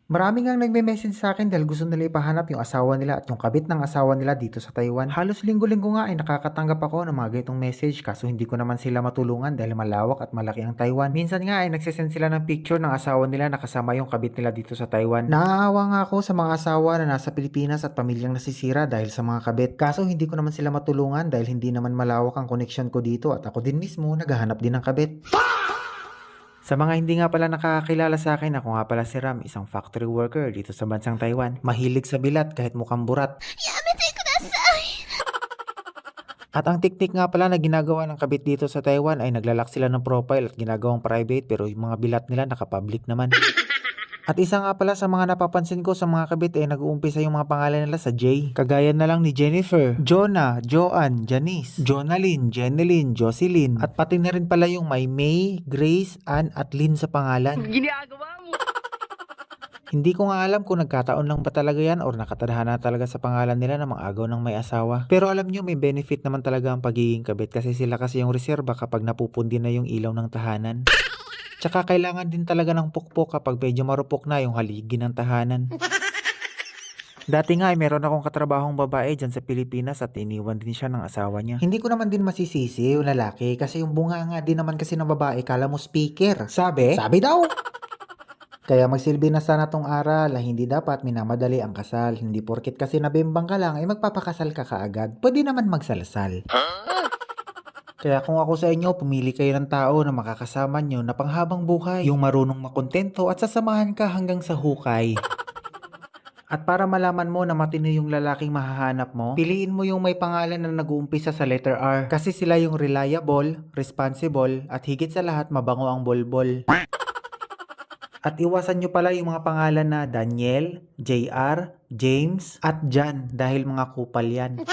Marami ngang nagme-message sa akin dahil gusto nila ipahanap yung asawa nila at yung kabit ng asawa nila dito sa Taiwan. Halos linggo-linggo nga ay nakakatanggap ako ng mga ganitong message kaso hindi ko naman sila matulungan dahil malawak at malaki ang Taiwan. Minsan nga ay nagsisend sila ng picture ng asawa nila na kasama yung kabit nila dito sa Taiwan. Naaawa nga ako sa mga asawa na nasa Pilipinas at pamilyang nasisira dahil sa mga kabit. Kaso hindi ko naman sila matulungan dahil hindi naman malawak ang connection ko dito at ako din mismo naghahanap din ng kabit. Sa mga hindi nga pala nakakakilala sa akin, ako nga pala si Ram, isang factory worker dito sa bansang Taiwan. Mahilig sa bilat kahit mukhang burat. At ang teknik nga pala na ginagawa ng kabit dito sa Taiwan ay naglalak sila ng profile at ginagawang private pero yung mga bilat nila nakapublic naman. At isa nga pala sa mga napapansin ko sa mga kabit ay nag-uumpisa yung mga pangalan nila sa J. Kagaya na lang ni Jennifer, Jonah, Joanne, Janice, Jonalyn, Jeneline, Jocelyn. At pati na rin pala yung may May, Grace, Ann at Lynn sa pangalan. Ginagawa mo. Hindi ko nga alam kung nagkataon lang ba talaga yan or nakatadhana talaga sa pangalan nila na mag-agaw ng may asawa. Pero alam nyo may benefit naman talaga ang pagiging kabit kasi sila kasi yung reserba kapag napupundi na yung ilaw ng tahanan. Tsaka kailangan din talaga ng pukpok kapag medyo marupok na yung haligi ng tahanan. Dati nga ay meron akong katrabahong babae dyan sa Pilipinas at iniwan din siya ng asawa niya. Hindi ko naman din masisisi yung lalaki kasi yung bunga nga din naman kasi ng babae kala mo speaker. Sabi? Sabi daw! Kaya magsilbi na sana tong aral na hindi dapat minamadali ang kasal. Hindi porkit kasi nabimbang ka lang ay magpapakasal ka kaagad. Pwede naman magsalasal. Kaya kung ako sa inyo, pumili kayo ng tao na makakasama nyo na panghabang buhay. Yung marunong makontento at sasamahan ka hanggang sa hukay. At para malaman mo na matino yung lalaking mahahanap mo, piliin mo yung may pangalan na nag-uumpisa sa letter R. Kasi sila yung reliable, responsible, at higit sa lahat mabango ang bolbol. At iwasan nyo pala yung mga pangalan na Daniel, JR, James, at Jan dahil mga kupal yan.